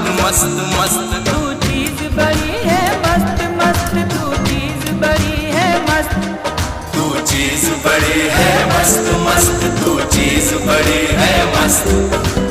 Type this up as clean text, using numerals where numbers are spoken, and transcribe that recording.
मस्त मस्त। तू चीज बड़ी है मस्त मस्त, तू चीज बड़ी है मस्त। तू चीज बड़ी है मस्त मस्त, तू चीज बड़ी है मस्त।